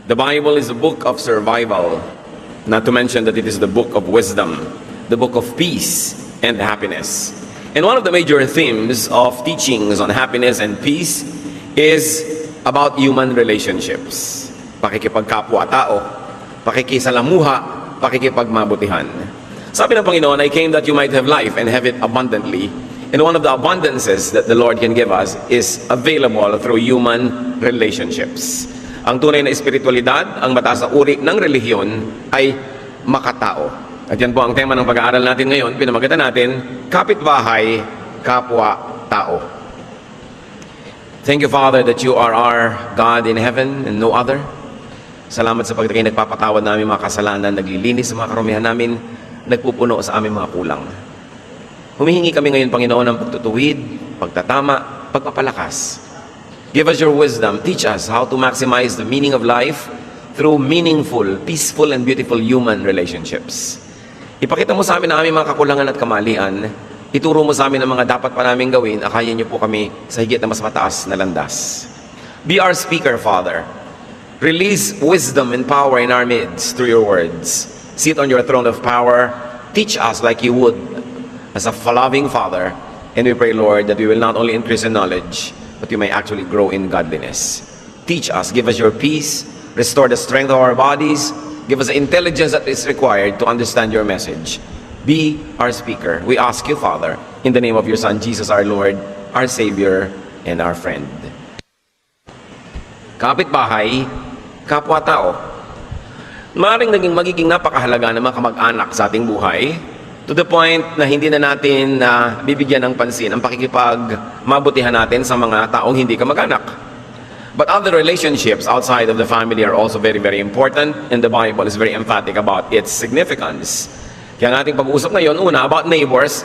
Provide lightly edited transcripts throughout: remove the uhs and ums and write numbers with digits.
The Bible is a book of survival, not to mention that it is the book of wisdom, the book of peace and happiness. And one of the major themes of teachings on happiness and peace is about human relationships. Pakikipagkapwa-tao, pakikisalamuha, pakikipagmabutihan. Sabi ng Panginoon, I came that you might have life and have it abundantly. And one of the abundances that the Lord can give us is available through human relationships. Ang tunay na espiritualidad, ang mataas na uri ng relihiyon ay makatao. At yan po ang tema ng pag-aaral natin ngayon. Pinamagatan natin, kapitbahay, kapwa-tao. Thank you, Father, that you are our God in heaven and no other. Salamat sa pagdating nagpapatawad namin mga kasalanan, naglilinis sa mga karumihan namin, nagpupuno sa aming mga kulang. Humihingi kami ngayon, Panginoon, ng pagtutuwid, pagtatama, pagpapalakas. Give us your wisdom. Teach us how to maximize the meaning of life through meaningful, peaceful, and beautiful human relationships. Ipakita mo sa amin ang aming mga kakulangan at kamalian. Ituro mo sa amin ang mga dapat pa namin gawin. Akayin niyo po kami sa higit na mas mataas na landas. Be our speaker, Father. Release wisdom and power in our midst through your words. Sit on your throne of power. Teach us like you would as a loving Father. And we pray, Lord, that we will not only increase in knowledge, but we may actually grow in godliness. Teach us, give us your peace, restore the strength of our bodies, give us the intelligence that is required to understand your message. Be our speaker. We ask you, Father, in the name of your Son, Jesus our Lord, our Savior, and our friend. Kapitbahay, kapwa-tao. Maaaring magiging napakahalaga ng mga kamag-anak sa ating buhay, to the point na hindi na natin bibigyan ng pansin ang pakikipagmabutihan natin sa mga taong hindi kamag-anak. But other relationships outside of the family are also very, very important, and the Bible is very emphatic about its significance. Kaya ang ating pag-uusap ngayon, una, about neighbors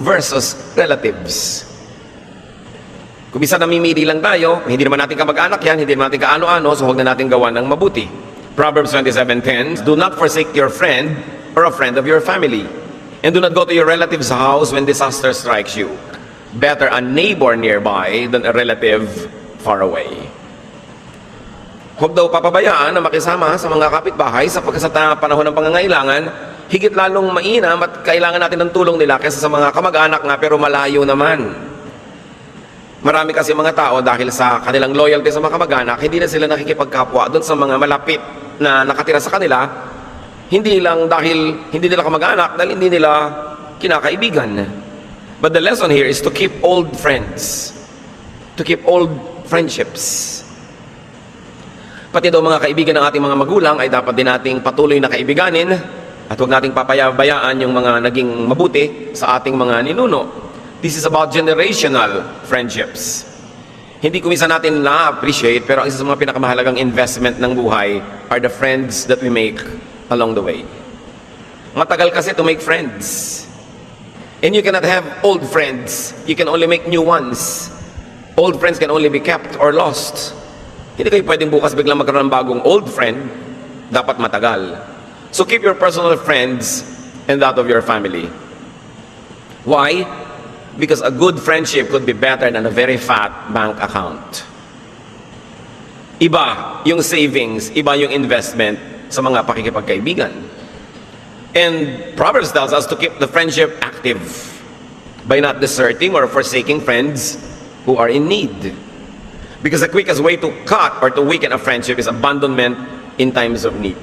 versus relatives. Kung bisa namimili lang tayo, hindi naman natin kamag-anak yan, hindi naman natin kaano-ano, so huwag na natin gawa ng mabuti. Proverbs 27:10, do not forsake your friend or a friend of your family. And do not go to your relative's house when disaster strikes you. Better a neighbor nearby than a relative far away. Huwag daw papabayaan na makisama sa mga kapitbahay sapagkat sa panahon ng pangangailangan, higit lalong mainam at kailangan natin ng tulong nila kaysa sa mga kamag-anak nga pero malayo naman. Marami kasi mga tao dahil sa kanilang loyalty sa mga kamag-anak, hindi na sila nakikipagkapwa doon sa mga malapit na nakatira sa kanila. Hindi lang dahil hindi nila kamag-anak, dahil hindi nila kinakaibigan. But the lesson here is to keep old friends. To keep old friendships. Pati daw mga kaibigan ng ating mga magulang ay dapat din nating patuloy na kaibiganin at huwag nating papayabayaan yung mga naging mabuti sa ating mga ninuno. This is about generational friendships. Hindi ko minsan natin na-appreciate, pero ang isa sa mga pinakamahalagang investment ng buhay are the friends that we make along the way. Matagal kasi to make friends. And you cannot have old friends. You can only make new ones. Old friends can only be kept or lost. Hindi kayo pwedeng bukas biglang magkaroon ng bagong old friend. Dapat matagal. So keep your personal friends and that of your family. Why? Because a good friendship could be better than a very fat bank account. Iba yung savings, iba yung investment sa mga pakikipagkaibigan. And Proverbs tells us to keep the friendship active by not deserting or forsaking friends who are in need. Because the quickest way to cut or to weaken a friendship is abandonment in times of need.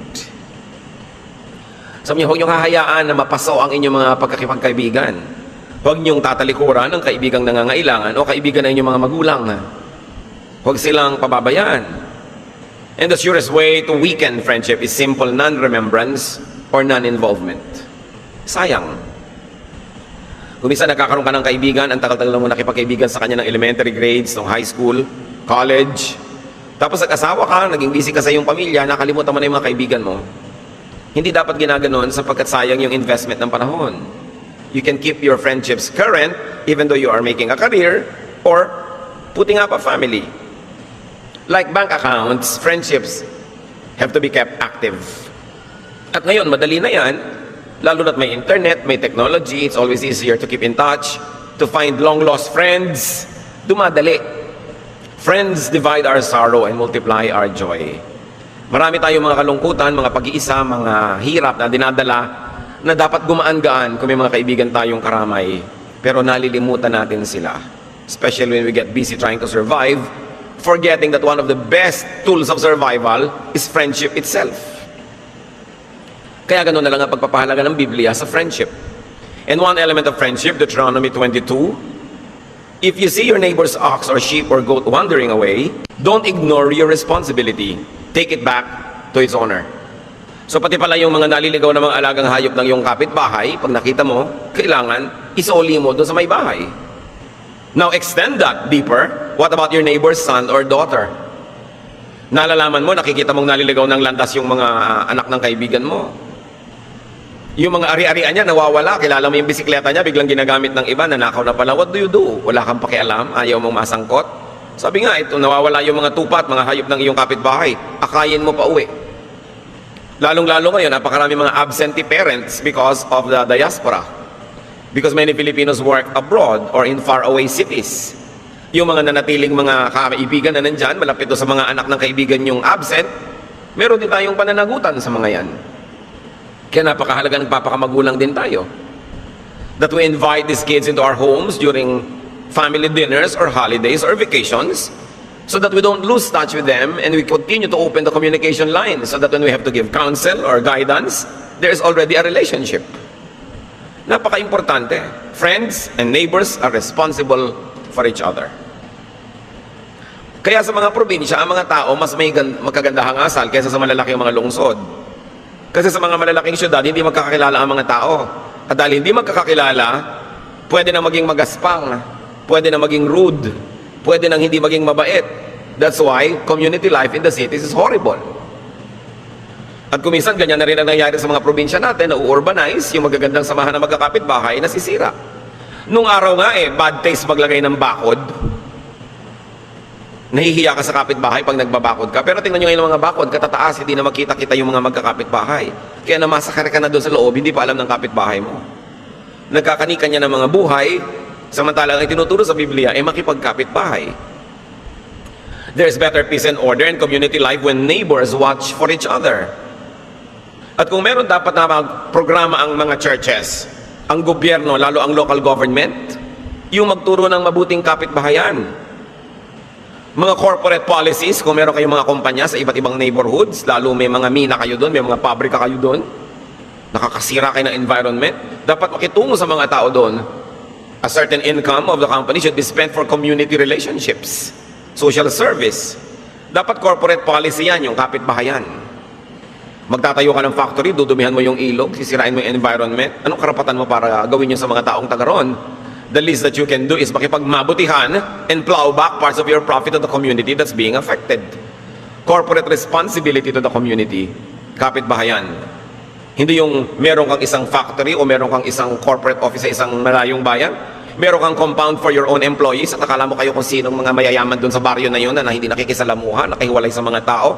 Sabi niyo, huwag niyong hahayaan na mapaso ang inyong mga pagkakipagkaibigan. Huwag niyong tatalikuran ng kaibigang nangangailangan o kaibigan ng inyong mga magulang. Huwag silang pababayaan. And the surest way to weaken friendship is simple non-remembrance or non-involvement. Sayang. Kung minsan nagkakaroon ka ng kaibigan, ang tagal-tagal mo nakipagkaibigan sa kanya ng elementary grades, ng high school, college, tapos nag-asawa ka, naging busy ka sa iyong pamilya, nakalimutan mo na yung mga kaibigan mo. Hindi dapat ginaganon sapagkat sayang yung investment ng panahon. You can keep your friendships current even though you are making a career or putting up a family. Like bank accounts, friendships have to be kept active. At ngayon, madali na yan. Lalo na't may internet, may technology, it's always easier to keep in touch, to find long-lost friends. Dumadali. Friends divide our sorrow and multiply our joy. Marami tayong mga kalungkutan, mga pag-iisa, mga hirap na dinadala na dapat gumaan-gaan kung may mga kaibigan tayong karamay. Pero nalilimutan natin sila. Especially when we get busy trying to survive, forgetting that one of the best tools of survival is friendship itself. Kaya ganoon na lang ang pagpapahalaga ng Biblia sa friendship. And one element of friendship, Deuteronomy 22, if you see your neighbor's ox or sheep or goat wandering away, don't ignore your responsibility. Take it back to its owner. So pati pala yung mga naliligaw na mga alagang hayop ng iyong kapitbahay, pag nakita mo, kailangan isoli mo doon sa may bahay. Now extend that deeper. What about your neighbor's son or daughter? Nalalaman mo, nakikita mong naliligaw ng landas yung mga anak ng kaibigan mo. Yung mga ari-arian niya nawawala, kilala mo yung bisikleta niya, biglang ginagamit ng iba, nanakaw na pala. What do you do? Wala kang pakialam, ayaw mong masangkot. Sabi nga, ito nawawala yung mga tupat, mga hayop ng iyong kapitbahay. Akayin mo pa uwi. Lalong-lalo ngayon, napakarami mga absentee parents because of the diaspora. Because many Filipinos work abroad or in faraway cities. Yung mga nanatiling mga kaibigan na nandyan, malapit sa mga anak ng kaibigan yung absent, meron din tayong pananagutan sa mga yan. Kaya napakahalaga nagpapakamagulang din tayo. That we invite these kids into our homes during family dinners or holidays or vacations, so that we don't lose touch with them and we continue to open the communication line so that when we have to give counsel or guidance, there is already a relationship. Napaka-importante. Friends and neighbors are responsible for each other. Kaya sa mga probinsya, ang mga tao mas may magkagandahang asal kaysa sa malalaking mga lungsod. Kasi sa mga malalaking syudad, hindi magkakakilala ang mga tao. At dahil hindi magkakakilala, pwede na maging magaspang, pwede na maging rude, pwede nang hindi maging mabait. That's why community life in the cities is horrible. At kuminsan, ganyan na rin ang nangyayari sa mga probinsya natin, na urbanize, yung magagandang samahan ng magkakapitbahay, nasisira. Nung araw nga bad taste maglagay ng bakod. Nahihiya ka sa kapitbahay pag nagbabakod ka. Pero tingnan nyo ngayon mga bakod, katataas, hindi na makita-kita yung mga magkakapitbahay. Kaya namasakar ka na doon sa loob, hindi pa alam ng kapitbahay mo. Nagkakanika niya ng mga buhay, samantalang ang tinuturo sa Biblia ay makipagkapitbahay. There's better peace and order and community life when neighbors watch for each other. At kung meron dapat na programa ang mga churches, ang gobyerno, lalo ang local government, yung magturo ng mabuting kapitbahayan. Mga corporate policies, kung meron kayong mga kumpanya sa iba't ibang neighborhoods, lalo may mga mina kayo doon, may mga pabrika kayo doon, nakakasira kayo ng environment, dapat makitungo sa mga tao doon. A certain income of the company should be spent for community relationships, social service. Dapat corporate policy yan, yung kapitbahayan. Magtatayo ka ng factory, dudumihan mo yung ilog, sisirain mo yung environment. Anong karapatan mo para gawin yun sa mga taong taga roon? The least that you can do is makipagmabutihan and plow back parts of your profit to the community that's being affected. Corporate responsibility to the community. Kapitbahayan. Hindi yung meron kang isang factory o meron kang isang corporate office sa isang malayong bayan. Meron kang compound for your own employees at akala mo kayo kung sinong mga mayayaman doon sa baryo na yun na hindi nakikisalamuha, nakahiwalay sa mga tao.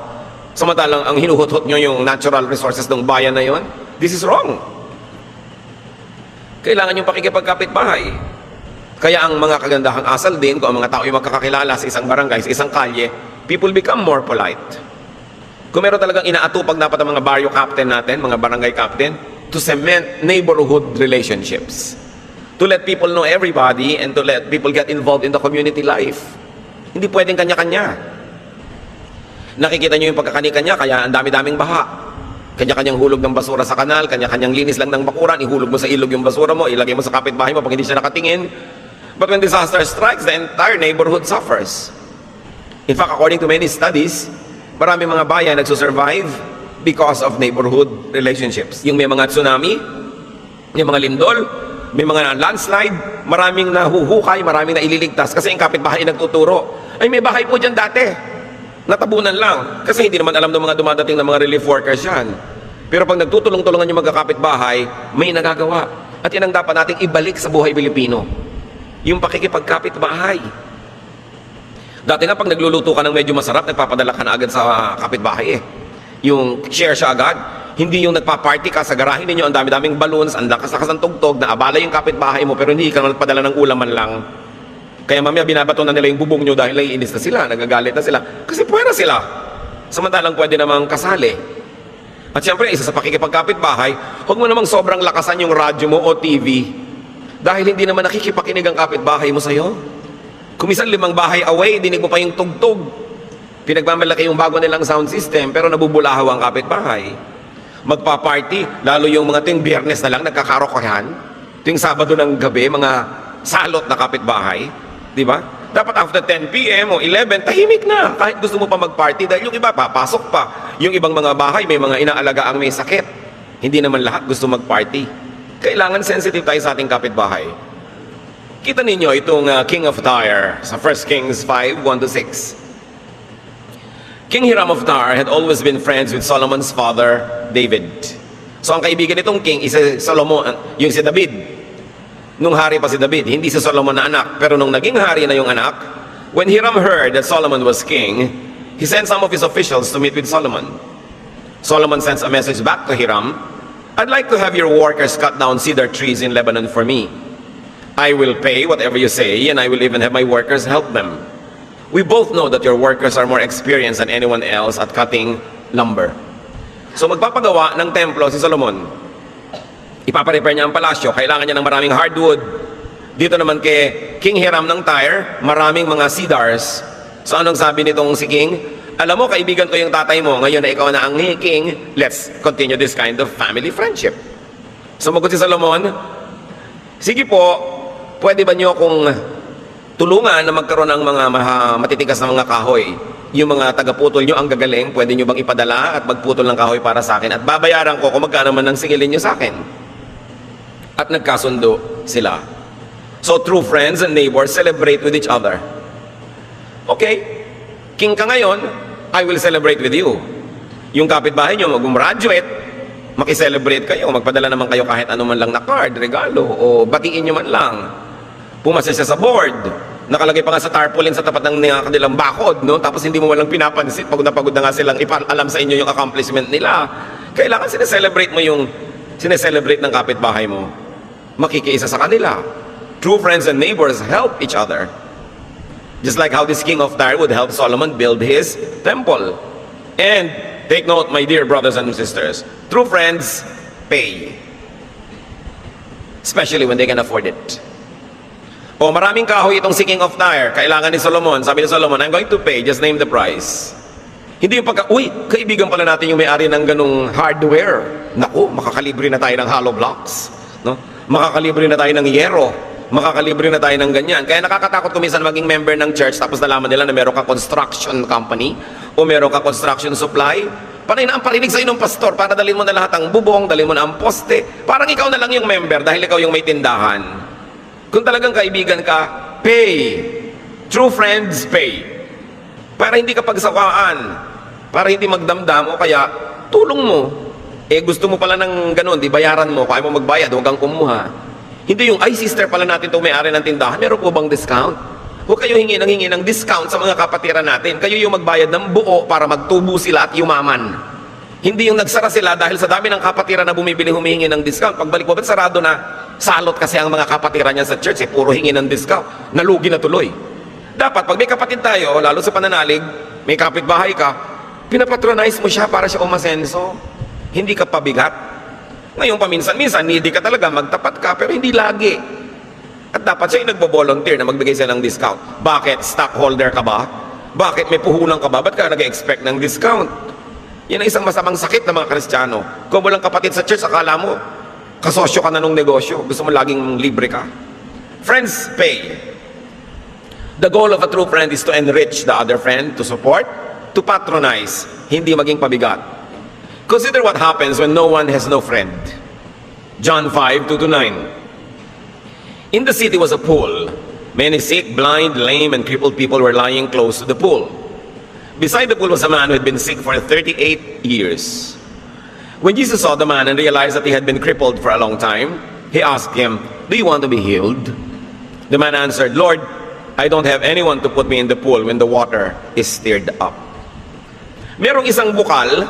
Samantalang ang hinuhutot nyo yung natural resources ng bayan na yun. This is wrong. Kailangan yung pakikipagkapitbahay. Kaya ang mga kagandahang asal din, kung ang mga tao yung magkakakilala sa isang barangay, sa isang kalye, people become more polite. Kung meron talagang inaatupag dapat ang mga barrio captain natin, mga barangay captain, to cement neighborhood relationships. To let people know everybody and to let people get involved in the community life. Hindi pwedeng kanya-kanya. Nakikita nyo yung pagkakanika-kanya, kaya ang dami-daming baha. Kanya-kanyang hulog ng basura sa kanal, kanya-kanyang linis lang ng bakuran, ihulog mo sa ilog yung basura mo, ilagay mo sa kapitbahay mo pag hindi siya nakatingin. But when disaster strikes, the entire neighborhood suffers. In fact, according to many studies, maraming mga bayan nagsusurvive because of neighborhood relationships. Yung may mga tsunami, yung mga lindol, may mga landslide, maraming nahuhukay, maraming naililigtas kasi yung kapitbahay nagtuturo. Ay, may bahay po dyan dati. Natabunan lang. Kasi hindi naman alam ng mga dumadating na mga relief workers yan. Pero pag nagtutulong-tulungan yung magkakapitbahay, may nagagawa. At yan ang dapat nating ibalik sa buhay Pilipino. Yung pakikipagkapitbahay. Dati nga pag nagluluto ka ng medyo masarap, nagpapadala ka na agad sa kapitbahay Yung share siya agad. Hindi yung nagpa-party ka sa garahe ninyo, ang dami-daming balloons, ang lakas-lakas ng tugtog, na abala yung kapitbahay mo, pero hindi ka nagpadala ng ulaman lang. Kaya mamaya binabato na nila yung bubong nyo dahil naiinis na sila, nagagalit na sila. Kasi puwera sila. samantalang pwede namang kasali. At siyempre, isa sa pakikipagkapitbahay, huwag mo namang sobrang lakasan yung radyo mo o TV dahil hindi naman nakikipakinig ang kapitbahay mo sa'yo. Kumisan 5 bahay away, dinig mo pa yung tugtog. Pinagmamalaki yung bago nilang sound system pero nabubulahaw ang kapitbahay. Magpa-party, lalo yung mga tuwing Biyernes na lang nagkakarokohan. Tuwing Sabado ng gabi, mga salot na kapitbahay. Di ba? Dapat after 10 p.m. o 11, tahimik na. Kahit gusto mo pa mag-party dahil yung iba, papasok pa. Yung ibang mga bahay, may mga inaalaga ang may sakit. Hindi naman lahat gusto mag-party. Kailangan sensitive tayo sa ating kapitbahay. Kita ninyo itong King of Tyre sa 1 Kings 5, 1-6. King Hiram of Tyre had always been friends with Solomon's father, David. So ang kaibigan nitong king is si Solomon, yung si David. Nung hari pa si David, hindi si Solomon na anak. Pero nung naging hari na yung anak, when Hiram heard that Solomon was king, he sent some of his officials to meet with Solomon. Solomon sends a message back to Hiram, I'd like to have your workers cut down cedar trees in Lebanon for me. I will pay whatever you say, and I will even have my workers help them. We both know that your workers are more experienced than anyone else at cutting lumber. So magpapagawa ng templo si Solomon. Ipaparepair niya ang palasyo, kailangan niya ng maraming hardwood. Dito naman kay King Hiram ng Tyre, maraming mga cedars. So anong sabi nitong si King? Alam mo, kaibigan ko yung tatay mo, ngayon na ikaw na ang king, let's continue this kind of family friendship. Sumagot si Solomon, sige po, pwede ba niyo akong tulungan na magkaroon ng mga matitigas na mga kahoy? Yung mga tagaputol nyo ang gagaling, pwede nyo bang ipadala at magputol ng kahoy para sa akin? At babayaran ko kung magkano man ang singilin nyo sa akin. At nagkasundo sila. So true friends and neighbors celebrate with each other. Okay, king ka ngayon, I will celebrate with you. Yung kapitbahay nyo, mag-graduate, makiselebrate kayo, magpadala naman kayo kahit ano man lang na card, regalo, o batiin nyo man lang. Pumasa siya sa board, nakalagay pa nga sa tarpaulin sa tapat ng kanilang bakod, no? Tapos hindi mo walang pinapansin, pagod na nga silang ipaalam sa inyo yung accomplishment nila. Kailangan sineselebrate mo yung sineselebrate ng kapitbahay mo. Makikiisa sa kanila. True friends and neighbors help each other. Just like how this king of Tyre would help Solomon build his temple. And take note, my dear brothers and sisters, true friends pay. Especially when they can afford it. O maraming kahoy itong si King of Tyre, kailangan ni Solomon. Sabi ni Solomon, I'm going to pay, just name the price. Hindi yung uy, kaibigan pala natin yung may-ari ng ganung hardware. Naku, makakalibre na tayo ng hollow blocks. No? Makakalibre na tayo ng yero. Makakalibre na tayo ng ganyan. Kaya nakakatakot kuminsan maging member ng church tapos nalaman nila na meron ka construction company o meron ka construction supply. Panay na ang parinig sa inong pastor para dalhin mo na lahat ang bubong, dalhin mo na ang poste. Parang ikaw na lang yung member dahil ikaw yung may tindahan. Kung talagang kaibigan ka, pay. True friends, pay. Para hindi ka pagsawaan. Para hindi magdamdam o kaya tulong mo. Gusto mo pala ng ganun, di bayaran mo. Kaya mo magbayad, huwag kang kumuha. Hindi yung, ay sister pala natin itong may-ari ng tindahan, meron po bang discount? Huwag kayo hingi ng discount sa mga kapatiran natin. Kayo yung magbayad ng buo para magtubo sila at yumaman. Hindi yung nagsara sila dahil sa dami ng kapatiran na bumibili humihingi ng discount. Pagbalik mo, ba't sarado na? Salot kasi ang mga kapatiran niya sa church, puro hingi ng discount. Nalugi na tuloy. Dapat, pag may kapatid tayo, lalo sa pananalig, may kapitbahay ka, pinapatronize mo siya para siya umasenso. Hindi ka pabigat. Ngayon paminsan-minsan, hindi ka talaga, magtapat ka, pero hindi lagi. At dapat siya yung nagbo-volunteer na magbigay siya ng discount. Bakit? Stockholder ka ba? Bakit may puhunan ka ba? Ba't ka nag-expect ng discount? Yan ang isang masamang sakit ng mga Kristiyano. Kung walang kapatid sa church, akala mo, kasosyo ka na nung negosyo. Gusto mo laging libre ka. Friends pay. The goal of a true friend is to enrich the other friend, to support, to patronize, hindi maging pabigat. Consider what happens when no one has no friend. John 5, 2-9. In the city was a pool. Many sick, blind, lame, and crippled people were lying close to the pool. Beside the pool was a man who had been sick for 38 years. When Jesus saw the man and realized that he had been crippled for a long time, he asked him, "Do you want to be healed?" The man answered, "Lord, I don't have anyone to put me in the pool when the water is stirred up." Merong isang bukal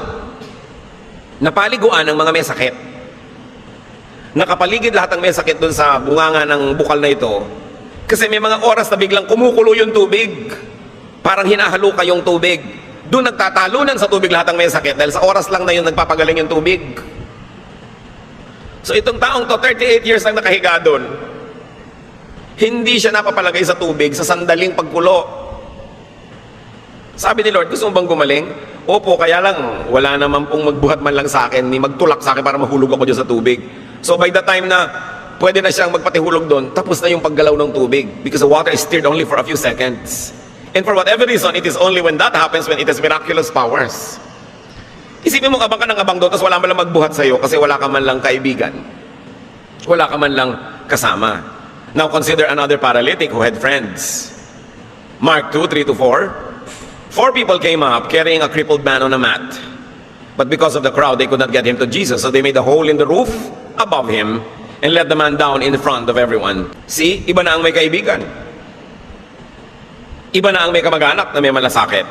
na paliguan ng mga may sakit. Nakapaligid lahat ng may sakit doon sa bunganga ng bukal na ito. Kasi may mga oras na biglang kumukulo yung tubig. Parang hinahalo ka yung tubig. Doon nagtatalunan sa tubig lahat ng may sakit dahil sa oras lang na yun nagpapagaling yung tubig. So itong taong to, 38 years lang nakahiga doon. Hindi siya napapalagay sa tubig sa sandaling pagkulo. Sabi ni Lord, gusto mo bang gumaling? Opo, kaya lang, wala naman pong magbuhat man lang sa akin, ni magtulak sa akin para mahulog ako dyan sa tubig. So by the time na pwede na siyang magpatihulog doon, tapos na yung paggalaw ng tubig because the water is stirred only for a few seconds. And for whatever reason, it is only when that happens when it has miraculous powers. Isipin mo, abang ka ng abang doon, tapos wala man lang magbuhat sa'yo kasi wala ka man lang kaibigan. Wala ka man lang kasama. Now consider another paralytic who had friends. Mark 2, 3-4. 4 people came up carrying a crippled man on a mat. But because of the crowd, they could not get him to Jesus. So they made a hole in the roof above him and let the man down in front of everyone. See, iba na ang may kaibigan. Iba na ang may kamag-anak na may malasakit.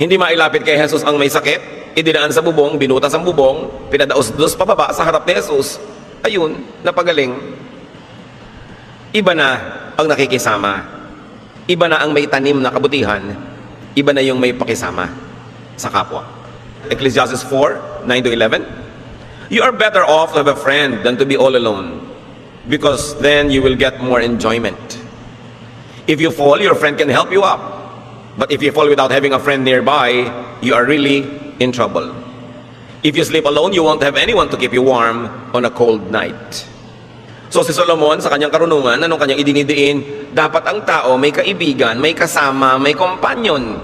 Hindi mailapit kay Jesus ang may sakit, idinaan sa bubong, binutas ang bubong, pinadaos-dos pababa sa harap ni Jesus. Ayun, napagaling. Iba na ang nakikisama. Iba na ang may tanim na kabutihan, iba na yung may pakisama sa kapwa. Ecclesiastes 4, 9-11. You are better off to have a friend than to be all alone, because then you will get more enjoyment. If you fall, your friend can help you up. But if you fall without having a friend nearby, you are really in trouble. If you sleep alone, you won't have anyone to keep you warm on a cold night. So si Solomon, sa kanyang karunungan, anong kanyang idinidiin? Dapat ang tao may kaibigan, may kasama, may companion.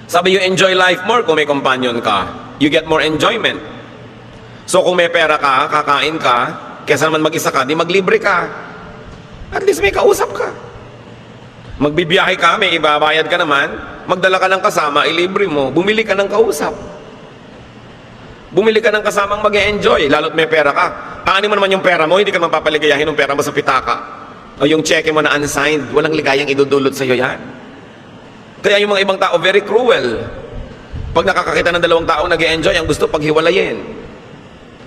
Sabi, you enjoy life more kung may companion ka. You get more enjoyment. So kung may pera ka, kakain ka, kesa naman mag-isa ka, di maglibre ka. At least may kausap ka. Magbibiyahe ka, may ibabayad ka naman, magdala ka ng kasama, ilibre mo, bumili ka ng kausap. Bumili ka ng kasamang mag-e-enjoy, lalo't may pera ka. Aanin mo naman yung pera mo, hindi ka naman papaligayahin ng pera mo sa pitaka. O yung cheque mo na unsigned, walang ligayang idudulot sa'yo yan. Kaya yung mga ibang tao, very cruel. Pag nakakakita ng dalawang tao nag-e-enjoy, ang gusto paghiwalayin.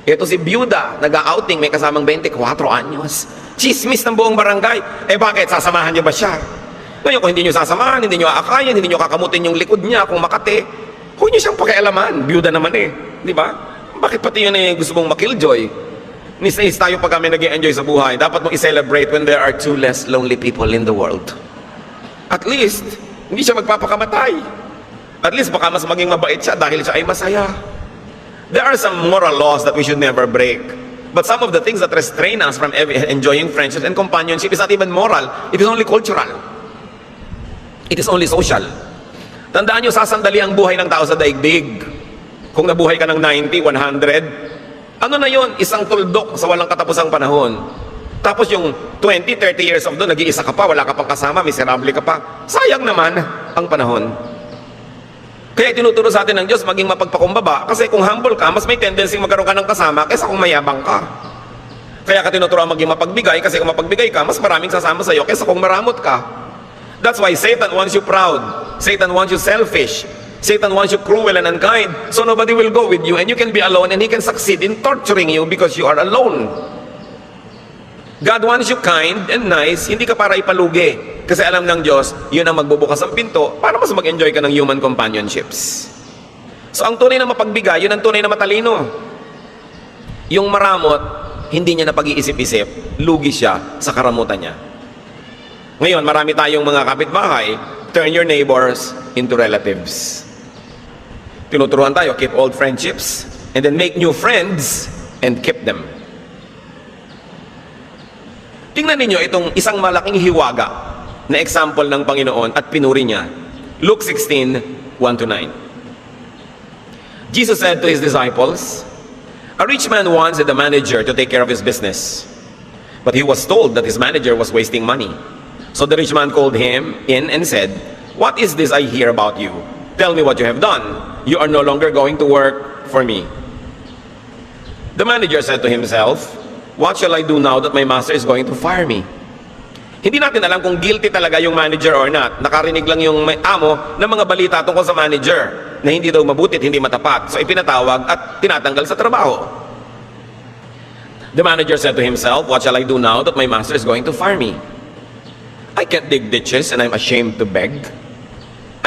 Ito si byuda, nag-outing, may kasamang 24 anyos. Chismis ng buong barangay. Eh bakit? Sasamahan niyo ba siya? Ngayon, kung hindi niyo sasamahan, hindi niyo aakayan, hindi niyo kakamutin yung likod niya, kung makate, huwag niyo siyang pakialaman. Byuda naman eh. Di ba? Bakit pati yun eh gusto mong makilljoy? Nis tayo pag kami nag-i-enjoy sa buhay. Dapat mong i-celebrate when there are 2 less lonely people in the world. At least, hindi siya magpapakamatay. At least, baka mas maging mabait siya dahil siya ay masaya. There are some moral laws that we should never break. But some of the things that restrain us from enjoying friendship and companionship is not even moral. It is only cultural. It is only social. Tandaan nyo, sasandali ang buhay ng tao sa daigdig. Kung nabuhay ka ng 90, 100, ano na yon? Isang tuldok sa walang katapusang panahon. Tapos yung 20, 30 years of doon, nag-iisa ka pa, wala ka pang kasama, miserable ka pa. Sayang naman ang panahon. Kaya tinuturo sa atin ng Diyos maging mapagpakumbaba. Kasi kung humble ka, mas may tendency magkaroon ka ng kasama kaysa kung mayabang ka. Kaya ka tinuturo maging mapagbigay, kasi kung mapagbigay ka, mas maraming sasama sa iyo kaysa kung maramot ka. That's why Satan wants you proud. Satan wants you selfish. Satan wants you cruel and unkind. So nobody will go with you and you can be alone and he can succeed in torturing you because you are alone. God wants you kind and nice, hindi ka para ipalugi. Kasi alam ng Diyos, yun ang magbubukas ang pinto para mas mag-enjoy ka ng human companionships. So ang tunay na mapagbigay, yun ang tunay na matalino. Yung maramot, hindi niya na pag-iisip-isip, lugi siya sa karamutan niya. Ngayon, marami tayong mga kapitbahay, turn your neighbors into relatives. Tinuturuan tayo, keep old friendships, and then make new friends, and keep them. Tingnan ninyo itong isang malaking hiwaga na example ng Panginoon at pinuri niya. Luke 16, 1-9. Jesus said to his disciples, a rich man wanted the manager to take care of his business, but he was told that his manager was wasting money. So the rich man called him in and said, what is this I hear about you? Tell me what you have done. You are no longer going to work for me. The manager said to himself, what shall I do now that my master is going to fire me? Hindi natin alam kung guilty talaga yung manager or not. Nakarinig lang yung may amo ng mga balita tungkol sa manager na hindi daw mabuti at hindi matapat. So ipinatawag at tinatanggal sa trabaho. The manager said to himself, what shall I do now that my master is going to fire me? I can't dig ditches and I'm ashamed to beg.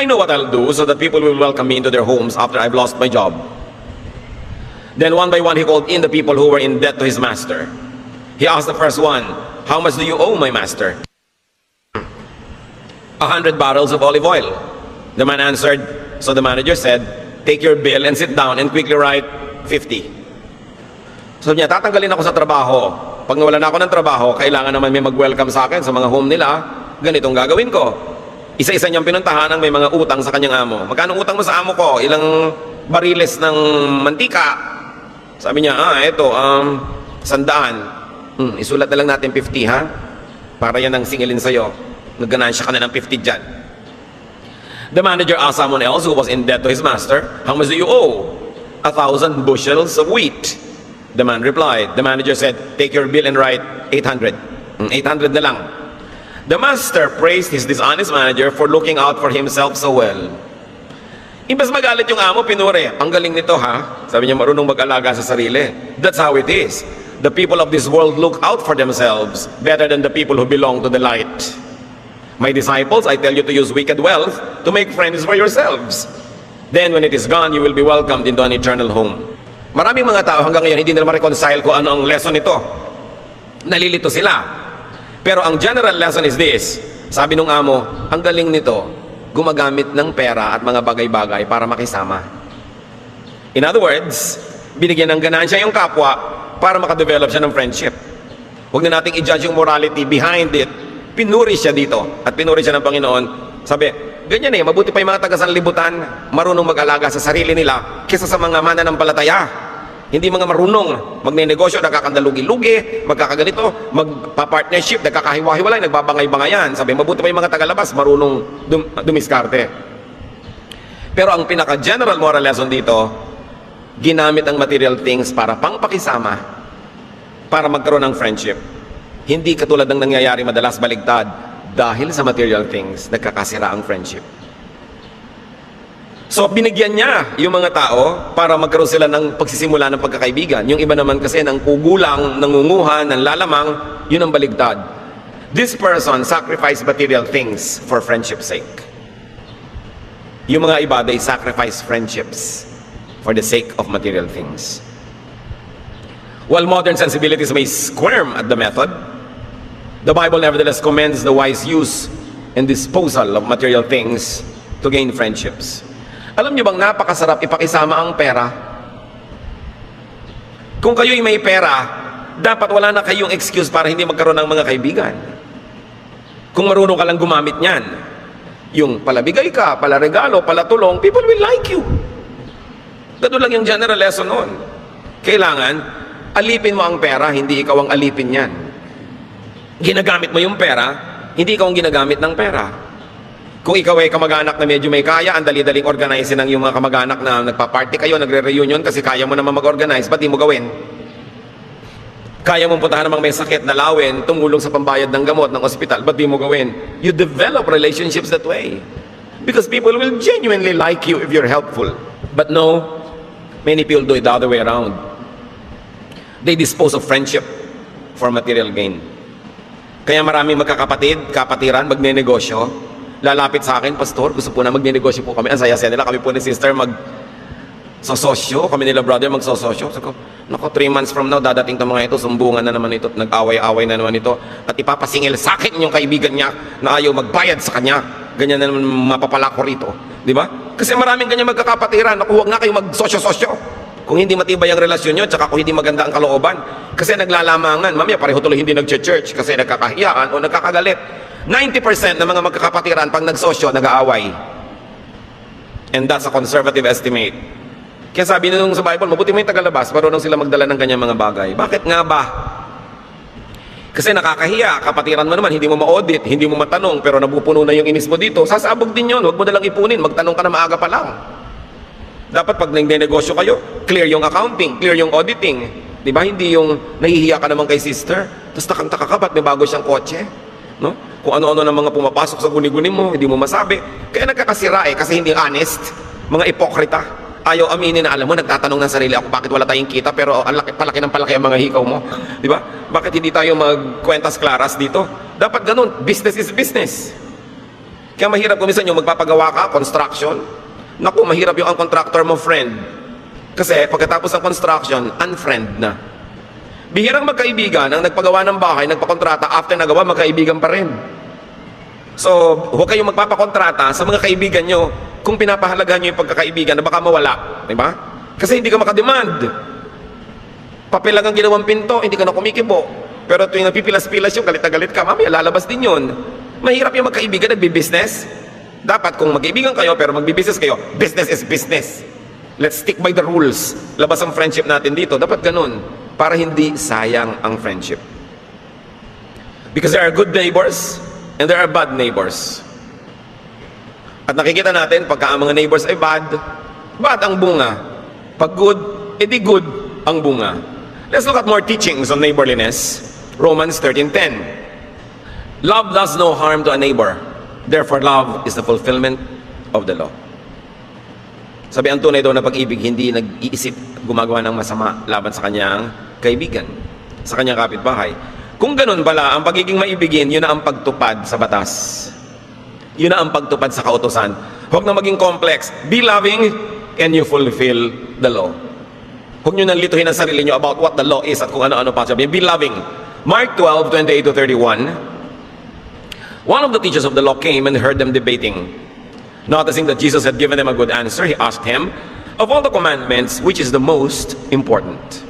I know what I'll do so that people will welcome me into their homes after I've lost my job. Then one by one, he called in the people who were in debt to his master. He asked the first one, "How much do you owe my master?" 100 barrels of olive oil. The man answered. So the manager said, "Take your bill and sit down and quickly write 50. Sabi niya, tatanggalin ako sa trabaho. Pag nawala na ako ng trabaho, kailangan naman may mag-welcome sa akin sa mga home nila. Ganitong gagawin ko. Isa-isa niyang pinuntahan ng may mga utang sa kanyang amo. Magkano utang mo sa amo ko? Ilang bariles ng mantika? Sabi niya, eto, 100. Isulat na lang natin 50, ha? Para yan ang singilin sa'yo. Nagganansya ka na ng 50 dyan. The manager asked someone else who was in debt to his master, "How much do you owe?" 1,000 bushels of wheat. The man replied. The manager said, "Take your bill and write 800. 800 na lang." The master praised his dishonest manager for looking out for himself so well. Imbes magalit yung amo, pinuri. Ang galing nito, ha? Sabi niya, marunong mag-alaga sa sarili. That's how it is. The people of this world look out for themselves better than the people who belong to the light. My disciples, I tell you to use wicked wealth to make friends for yourselves. Then when it is gone, you will be welcomed into an eternal home. Maraming mga tao hanggang ngayon hindi nila ma-reconcile kung ano ang lesson nito. Nalilito sila. Pero ang general lesson is this. Sabi nung amo, ang galing nito, gumagamit ng pera at mga bagay-bagay para makisama. In other words, binigyan ng ganansya yung kapwa para makadevelop siya ng friendship. Huwag na nating i-judge yung morality behind it. Pinuri siya dito at pinuri siya ng Panginoon. Sabi, ganyan mabuti pa yung mga taga-sanlibutan, marunong mag-alaga sa sarili nila kaysa sa mga mananampalataya. Hindi mga marunong magne-negosyo, nagkakandalugi-lugi, magkakaganito, magpa-partnership, nagkakahiwa-hiwalay, nagbabangay-bangayan. Sabi, mabuti pa yung mga taga-labas, marunong dumiskarte. Pero ang pinaka-general moral lesson dito, ginamit ang material things para pangpakisama, para magkaroon ng friendship. Hindi katulad ng nangyayari madalas baligtad dahil sa material things, nagkakasira ang friendship. So, binigyan niya yung mga tao para magkaroon sila ng pagsisimula ng pagkakaibigan. Yung iba naman kasi ng kugulang, nangunguhan, ng lalamang, yun ang baligtad. This person sacrificed material things for friendship's sake. Yung mga iba, they sacrifice friendships for the sake of material things. While modern sensibilities may squirm at the method, the Bible nevertheless commends the wise use and disposal of material things to gain friendships. Alam niyo bang napakasarap ipakisama ang pera? Kung kayo'y may pera, dapat wala na kayong excuse para hindi magkaroon ng mga kaibigan. Kung marunong ka lang gumamit niyan, yung palabigay ka, palaregalo, palatulong, people will like you. Ganun lang yung general lesson noon. Kailangan, alipin mo ang pera, hindi ikaw ang alipin yan. Ginagamit mo yung pera, hindi ikaw ang ginagamit ng pera. Kung ikaw ay kamag-anak na medyo may kaya, ang dali-daling organize ng yung mga kamag-anak na nagpa-party kayo, nagre-reunion kasi kaya mo naman mag-organize, ba't di mo gawin? Kaya mong puntahan namang may sakit na lawin, tumulong sa pambayad ng gamot ng ospital, ba't di mo gawin? You develop relationships that way. Because people will genuinely like you if you're helpful. But no, many people do it the other way around. They dispose of friendship for material gain. Kaya maraming magkakapatid, kapatiran, magne-negosyo. Lalapit sa akin, Pastor, gusto po na magne-negosyo po kami. Ang saya-saya nila, kami po ni sister mag-sososyo, kami nila brother mag-sososyo. So, naku, 3 months from now, dadating itong mga ito, sumbungan na naman ito, nag-away-away na naman ito, at ipapasingil sa akin yung kaibigan niya na ayaw magbayad sa kanya. Ganyan na naman mapapala ko rito. Di ba? Kasi maraming ganyan magkakapatiran. Naku, huwag nga kayo mag-sosyo-sosyo. Kung hindi matibay ang relasyon nyo, tsaka kung hindi maganda ang kalooban. Kasi naglalamangan, mamaya pareho tuloy hindi nag-church kasi nagkakahiyaan o nagkakagalit. 90% ng mga magkakapatiran pag nagsosyo, nag-aaway. And that's a conservative estimate. Kaya sabi nung sa Bible, mabuti mo yung tagalabas, marunong sila magdala ng kanyang mga bagay. Bakit nga ba? Kasi nakakahiya, kapatiran mo naman, hindi mo ma-audit, hindi mo matanong, pero napupuno na yung inis mo dito, sasabog din yun, huwag mo nalang ipunin, magtanong ka na maaga pa lang. Dapat pag nag-negosyo kayo, clear yung accounting, clear yung auditing. Di ba? Hindi yung nahihiya ka naman kay sister, tapos takang-taka ka, ba't may bago siyang kotse? No? Kung ano-ano ng mga pumapasok sa guni-guni mo, hindi mo masabi. Kaya nagkakasira kasi hindi honest. Mga ipokrita. Ayaw aminin na alam mo, nagtatanong ng sarili ako, bakit wala tayong kita, pero ang laki, palaki ng palaki ang mga hikaw mo. Di ba? Bakit hindi tayo magkwentas klaras dito? Dapat ganun. Business is business. Kaya mahirap kung minsan yung magpapagawa ka, construction. Naku, mahirap yung ang contractor mo, friend. Kasi pagkatapos ng construction, unfriend na. Bihirang magkaibigan ang nagpagawa ng bahay, nagpakontrata, after nagawa, magkaibigan pa rin. So, huwag kayong magpapakontrata sa mga kaibigan nyo kung pinapahalagahan nyo yung pagkakaibigan na baka mawala. Diba? Kasi hindi ka makademand. Papel lang ang ginawang pinto, hindi ka na kumikibo. Pero tuwing napipilas-pilas yung galit na galit ka, mamaya lalabas din yun. Mahirap yung magkaibigan, nagbi-business. Dapat kung magkaibigan kayo, pero magbi-business kayo, business is business. Let's stick by the rules. Labas ang friendship natin dito. Dapat ganun. Para hindi sayang ang friendship. Because there are good neighbors and there are bad neighbors. At nakikita natin, pagka ang mga neighbors ay bad, bad ang bunga. Pag good, edi good ang bunga. Let's look at more teachings on neighborliness. Romans 13:10. Love does no harm to a neighbor. Therefore, love is the fulfillment of the law. Sabi, ang tunay daw na pag-ibig, hindi nag-iisip gumagawa ng masama laban sa kanyang kaibigan, sa kanyang kapitbahay. Kung ganun pala, ang pagiging maibigin, yun na ang pagtupad sa batas. Yun na ang pagtupad sa kautusan. Huwag na maging complex. Be loving and you fulfill the law. Huwag nyo nang lituhin ang sarili nyo about what the law is at kung ano-ano pa sabihin. Be loving. Mark 12:28-31. One of the teachers of the law came and heard them debating. Noticing that Jesus had given them a good answer, he asked him, of all the commandments, which is the most important?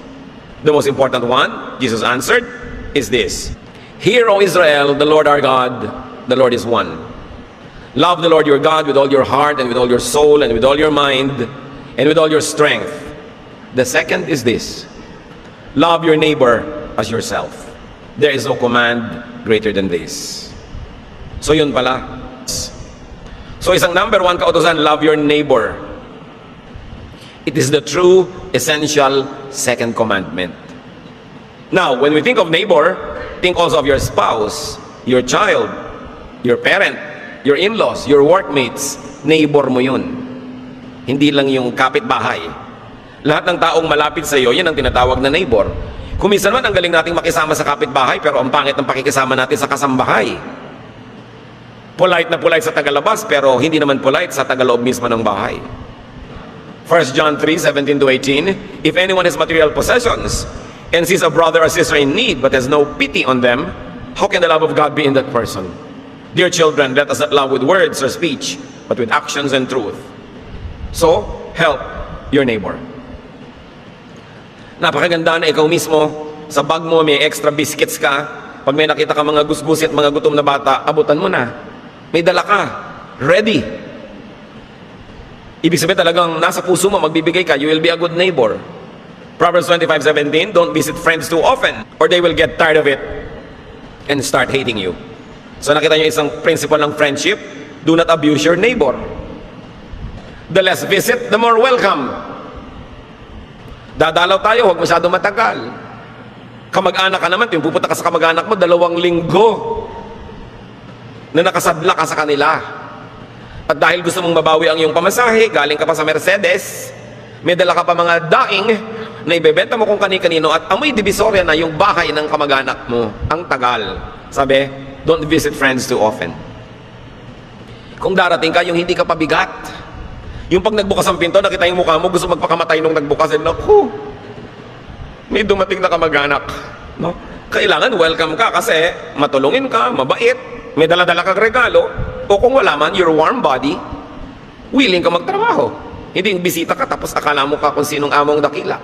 The most important one, Jesus answered, is this. Hear, O Israel, the Lord our God, the Lord is one. Love the Lord your God with all your heart and with all your soul and with all your mind and with all your strength. The second is this. Love your neighbor as yourself. There is no command greater than this. So yun pala. So isang number one kautusan, love your neighbor. It is the true, essential second commandment. Now, when we think of neighbor, think also of your spouse, your child, your parent, your in-laws, your workmates. Neighbor mo yun. Hindi lang yung kapitbahay. Lahat ng taong malapit sa iyo, yan ang tinatawag na neighbor. Kung minsan man, ang galing nating makisama sa kapitbahay, pero ang pangit ng pakikisama natin sa kasambahay. Polite na polite sa tagalabas, pero hindi naman polite sa tagaloob mismo ng bahay. 1 John 3:17-18, if anyone has material possessions and sees a brother or sister in need but has no pity on them, how can the love of God be in that person? Dear children, let us not love with words or speech, but with actions and truth. So, help your neighbor. Napakaganda na ikaw mismo, sa bag mo may extra biscuits ka, pag may nakita ka mga gusgusi at mga gutom na bata, abutan mo na. May dala ka. Ready. Ibig sabihin talagang nasa puso mo, magbibigay ka, you will be a good neighbor. Proverbs 25:17, don't visit friends too often or they will get tired of it and start hating you. So nakita nyo isang principle ng friendship, do not abuse your neighbor. The less visit, the more welcome. Dadalaw tayo, huwag masyado matagal. Kamag-anak ka naman, yung pupunta ka sa kamag-anak mo, 2 linggo na nakasadla ka sa kanila. At dahil gusto mong mabawi ang iyong pamasahe, galing ka pa sa Mercedes, may dala ka pa mga daing na ibebenta mo kung kani-kanino at amoy divisoria na yung bahay ng kamag-anak mo. Ang tagal. Sabi, don't visit friends too often. Kung darating ka, yung hindi ka pabigat. Yung pag nagbukas ang pinto, nakita yung mukha mo, gusto magpakamatay nung nagbukas. Naku, may dumating na kamag-anak. No? Kailangan welcome ka kasi matulungin ka, mabait, may dala-dala kang regalo, o kung wala man, your warm body, willing ka magtrabaho. Hindi yung bisita ka, tapos akala mo ka kung sinong among dakila.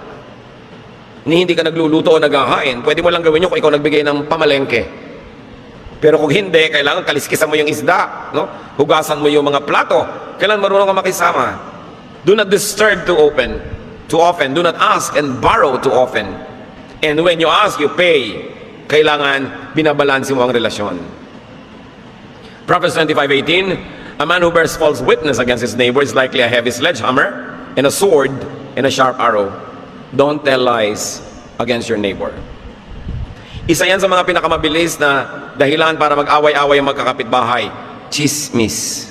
Hindi ka nagluluto o naghahain. Pwede mo lang gawin yun kung ikaw nagbigay ng pamalengke. Pero kung hindi, kailangan kaliskisan mo yung isda, no? Hugasan mo yung mga plato. Kailangan marunong ka makisama. Do not disturb too often. Do not ask and borrow too often. And when you ask, you pay. Kailangan binabalansin mo ang relasyon. Proverbs 25:18, a man who bears false witness against his neighbor is likely a heavy sledgehammer and a sword and a sharp arrow. Don't tell lies against your neighbor. Isa yan sa mga pinakamabilis na dahilan para mag-away-away ang magkakapitbahay. Chismis.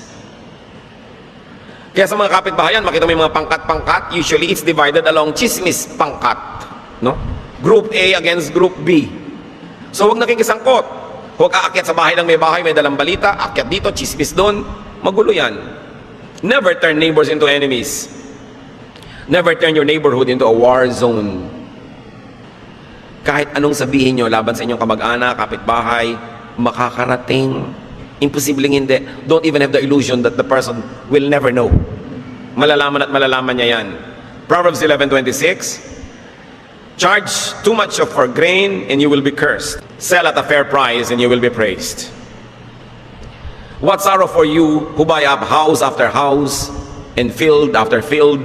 Kaya sa mga kapitbahayan, makita mo yung mga pangkat-pangkat, usually it's divided along chismis pangkat. No? Group A against Group B. So huwag nakikisangkot. Huwag aakyat sa bahay ng may bahay, may dalang balita, akyat dito, chismis doon. Magulo yan. Never turn neighbors into enemies. Never turn your neighborhood into a war zone. Kahit anong sabihin nyo laban sa inyong kamag-anak, kapitbahay, makakarating. Imposibleng hindi. Don't even have the illusion that the person will never know. Malalaman at malalaman niya yan. Proverbs 11:26, charge too much for grain and you will be cursed. Sell at a fair price and you will be praised. What sorrow for you who buy up house after house and field after field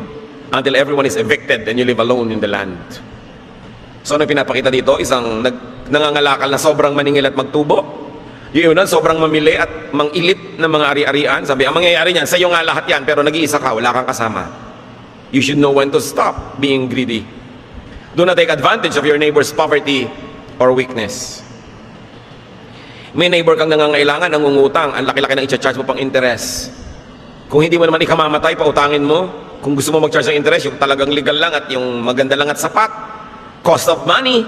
until everyone is evicted and you live alone in the land. So ano pinapakita dito? Isang nangangalakal na sobrang maningil at magtubo. Yung iunan, sobrang mamili at mangilit na mga ari-arian. Sabi, ang mangyayari niyan, sa'yo nga lahat yan, pero nag-iisa ka, wala kang kasama. You should know when to stop being greedy. Do not take advantage of your neighbor's poverty or weakness. May neighbor kang nangangailangan, nangungutang, ang laki-laki na i-charge mo pang interest. Kung hindi mo naman ikamamatay, pautangin mo. Kung gusto mo mag-charge ng interest, yung talagang legal lang at yung maganda lang at sapat. Cost of money,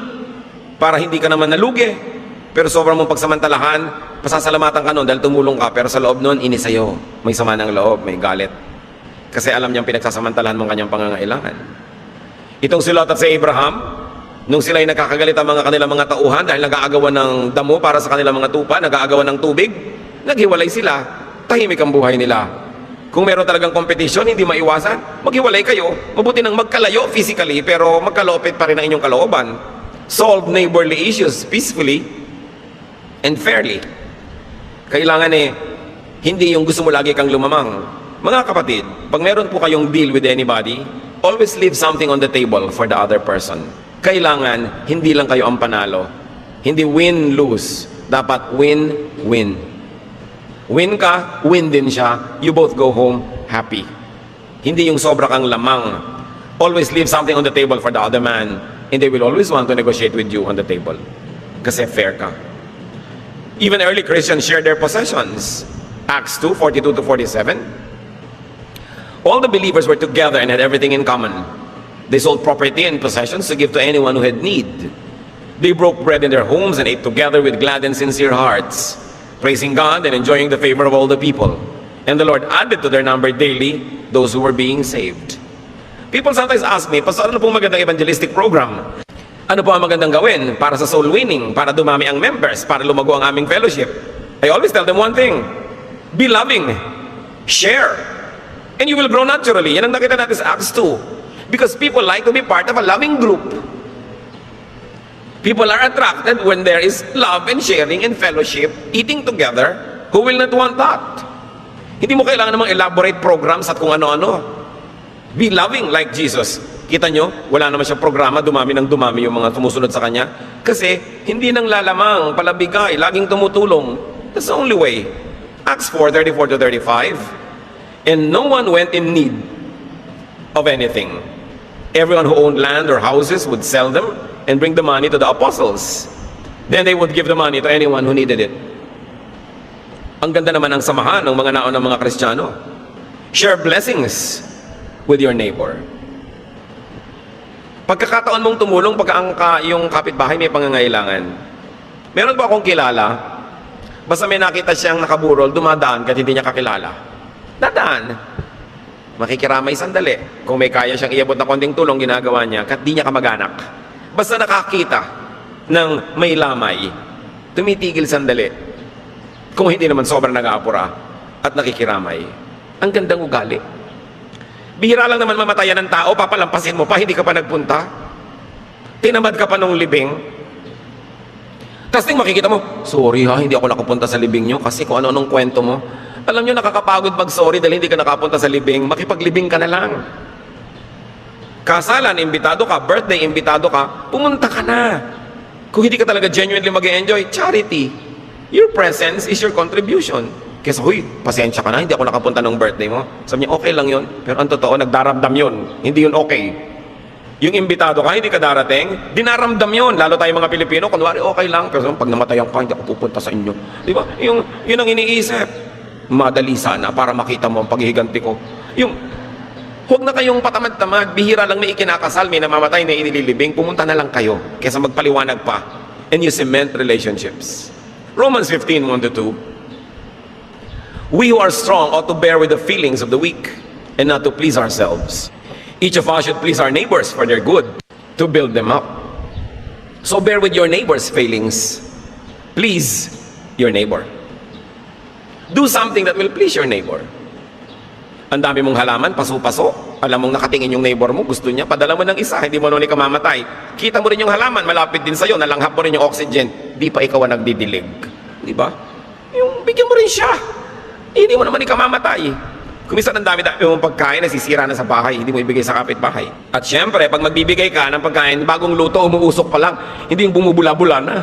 para hindi ka naman nalugi. Pero sobrang mong pagsamantalahan, pasasalamatan ka nun dahil tumulong ka, pero sa loob nun, ini sa'yo. May sama ng loob, may galit. Kasi alam niyang pinagsasamantalahan mong kanyang pangangailangan. Itong si Lot at si Abraham, nung sila ay nakakagalit ang mga kanilang mga tauhan dahil nag-aagawan ng damo para sa kanilang mga tupa, nag-aagawan ng tubig, naghiwalay sila, tahimik ang buhay nila. Kung meron talagang competition, hindi maiwasan, maghiwalay kayo. Mabuti nang magkalayo physically, pero magkalopit pa rin ang inyong kalooban. Solve neighborly issues peacefully and fairly. Kailangan hindi yung gusto mo lagi kang lumamang. Mga kapatid, pag meron po kayong deal with anybody, always leave something on the table for the other person. Kailangan, hindi lang kayo ang panalo. Hindi win-lose. Dapat win-win. Win ka, win din siya. You both go home happy. Hindi yung sobra kang lamang. Always leave something on the table for the other man. And they will always want to negotiate with you on the table. Kasi fair ka. Even early Christians shared their possessions. Acts 2:42-47. All the believers were together and had everything in common. They sold property and possessions to give to anyone who had need. They broke bread in their homes and ate together with glad and sincere hearts, praising God and enjoying the favor of all the people. And the Lord added to their number daily those who were being saved. People sometimes ask me, Pastor, ano pong magandang evangelistic program? Ano po ang magandang gawin para sa soul winning, para dumami ang members, para lumago ang aming fellowship? I always tell them one thing, be loving, share, and you will grow naturally. Yan ang nakita natin sa Acts 2. Because people like to be part of a loving group. People are attracted when there is love and sharing and fellowship, eating together. Who will not want that? Hindi mo kailangan namang elaborate programs at kung ano-ano. Be loving like Jesus. Kita nyo, wala naman siyang programa, dumami ng dumami yung mga sumusunod sa kanya. Kasi hindi nang lalamang, palabigay, laging tumutulong. That's the only way. Acts 4:34-35. And no one went in need of anything. Everyone who owned land or houses would sell them and bring the money to the apostles. Then they would give the money to anyone who needed it. Ang ganda naman ng samahan ng mga naon ng mga Kristiyano. Share blessings with your neighbor. Pagkakataon mong tumulong pagka yung kapitbahay may pangangailangan. Meron ba akong kilala? Basta may nakita siyang nakaburol, dumadaan kahit hindi niya kakilala. Dadaan. Makikiramay sandali. Kung may kaya siyang iabot na konting tulong, ginagawa niya, kahit di niya kamag-anak. Basta nakakita ng may lamay, tumitigil sandali. Kung hindi naman sobrang nag-aapura at nakikiramay. Ang gandang ugali. Bihira lang naman mamatayan ng tao, papalampasin mo pa, hindi ka pa nagpunta. Tinamad ka pa nung libing. Tapos makikita mo, sorry ha, hindi ako nakapunta sa libing nyo kasi kung ano-anong kwento mo. Alam nyo, nakakapagod mag-sorry dahil hindi ka nakapunta sa libing. Makipaglibing ka na lang. Kasalan, imbitado ka. Birthday, imbitado ka. Pumunta ka na. Kung hindi ka talaga genuinely mag-enjoy, charity. Your presence is your contribution. Kesa, huy, pasensya ka na, hindi ako nakapunta ng birthday mo. Sabi niya, okay lang yun. Pero ang totoo, nagdaramdam yun. Hindi yun okay. Yung imbitado ka, hindi ka darating, dinaramdam yun. Lalo tayo mga Pilipino, kunwari okay lang. Pero pag namatayan ka, hindi ako pupunta sa inyo. Di ba? Yun ang iniisip. Madali sana para makita mo ang paghihiganti ko. Huwag na kayong patamad-tamad. Bihira lang may ikinakasal, may namamatay na inililibing. Pumunta na lang kayo kaysa magpaliwanag pa. And you cement relationships. Romans 15:1-2. We who are strong ought to bear with the feelings of the weak and not to please ourselves. Each of us should please our neighbors for their good, to build them up. So bear with your neighbor's failings. Please your neighbor. Do something that will please your neighbor. Ang dami mong halaman, paso-paso. Alam mong nakatingin yung neighbor mo, gusto niya, padala mo ng isa, hindi mo nung ikamamatay. Kita mo rin yung halaman, malapit din sa'yo, nalanghap mo rin yung oxygen, di pa ikaw ang nagdidilig. Di ba? Yung bigyan mo rin siya. Hindi mo naman ikamamatay. Kuminsan ang dami-dami mong pagkain, nasisira na sa bahay, hindi mo ibigay sa kapitbahay. At syempre, pag magbibigay ka ng pagkain, bagong luto, umuusok pa lang, hindi yung bumubula-bula na.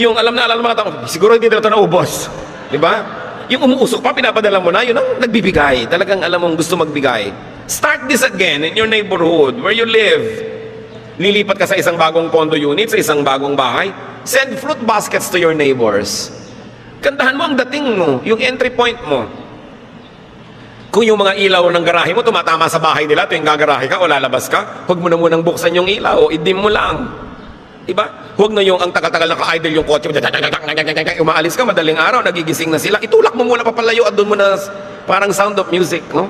Yung alam na mga tao, siguro hindi na ito naubos. Di ba? Yung umuusok pa, pinapadala mo na, yun ang nagbibigay. Talagang alam mong gusto magbigay. Start this again in your neighborhood, where you live. Lilipat ka sa isang bagong condo unit, sa isang bagong bahay. Send fruit baskets to your neighbors. Kantahan mo ang dating mo, yung entry point mo. Kung yung mga ilaw ng garahe mo tumatama sa bahay nila, tuwing gagarahe ka o lalabas ka, huwag mo na munang buksan yung ilaw o idim mo lang. Diba? Huwag na yung ang tagal-tagal naka-idle yung kotse, umaalis ka, madaling araw, nagigising na sila, itulak mo muna papalayo at doon mo na parang sound of music, no?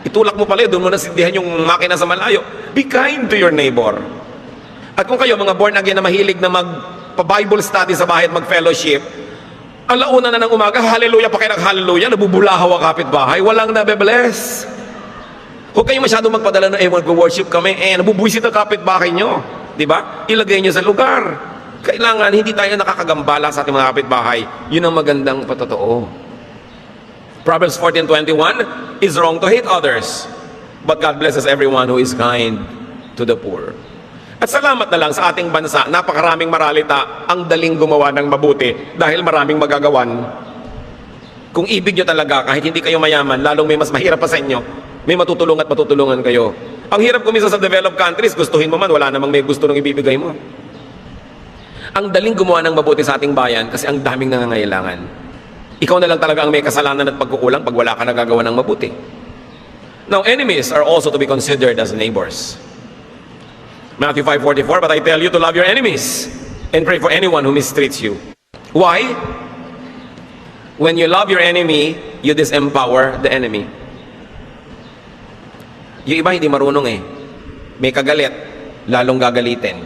Itulak mo palayo, doon mo na sindihan yung makina sa malayo. Be kind to your neighbor. At kung kayo, mga born again na mahilig na magpa-Bible study sa bahay at mag-fellowship, alauna na ng umaga, hallelujah pa kayo nag-hallelujah, nabubulahaw ang kapitbahay, walang nabe-bless. Huwag kayong masyadong magpadala na, mag-worship kami, nabubuisit ang kapitbahay nyo. Diba? Ilagay nyo sa lugar. Kailangan, hindi tayo nakakagambala sa ating mga kapitbahay. Yun ang magandang patotoo. Proverbs 14:21, is wrong to hate others, but God blesses everyone who is kind to the poor. At salamat na lang sa ating bansa, napakaraming maralita ang daling gumawa ng mabuti dahil maraming magagawan. Kung ibig nyo talaga, kahit hindi kayo mayaman, lalong may mas mahirap pa sa inyo, may matutulong at matutulungan kayo. Ang hirap kumisa sa developed countries, gustuhin mo man, wala namang may gusto nang ibibigay mo. Ang daling gumawa ng mabuti sa ating bayan kasi ang daming nangangailangan. Ikaw na lang talaga ang may kasalanan at pagkukulang pag wala ka nagagawa ng mabuti. Now, enemies are also to be considered as neighbors. Matthew 5:44, but I tell you to love your enemies and pray for anyone who mistreats you. Why? When you love your enemy, you disempower the enemy. Yung iba hindi marunong May kagalit, lalong gagalitin.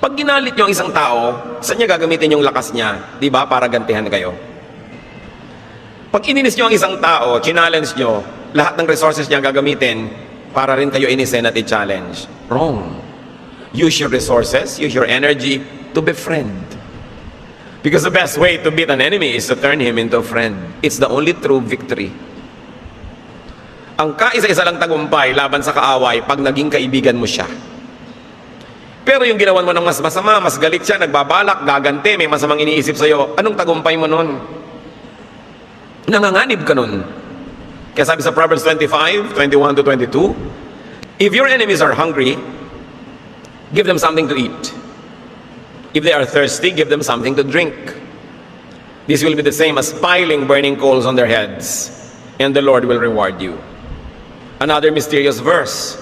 Pag ginalit nyo ang isang tao, saan niya gagamitin yung lakas niya? Di ba? Para gantihan kayo. Pag ininis nyo ang isang tao, challenge nyo, lahat ng resources niya gagamitin para rin kayo inisin at i-challenge. Wrong. Use your resources, use your energy to befriend. Because the best way to beat an enemy is to turn him into a friend. It's the only true victory. Ang kaisa-isa lang tagumpay laban sa kaaway pag naging kaibigan mo siya. Pero yung ginawan mo ng mas masama, mas galit siya, nagbabalak, gaganti, may masamang iniisip sa'yo, anong tagumpay mo nun? Nanganganib ka nun. Kaya sabi sa Proverbs 25:21-22, if your enemies are hungry, give them something to eat. If they are thirsty, give them something to drink. This will be the same as piling burning coals on their heads, and the Lord will reward you. Another mysterious verse.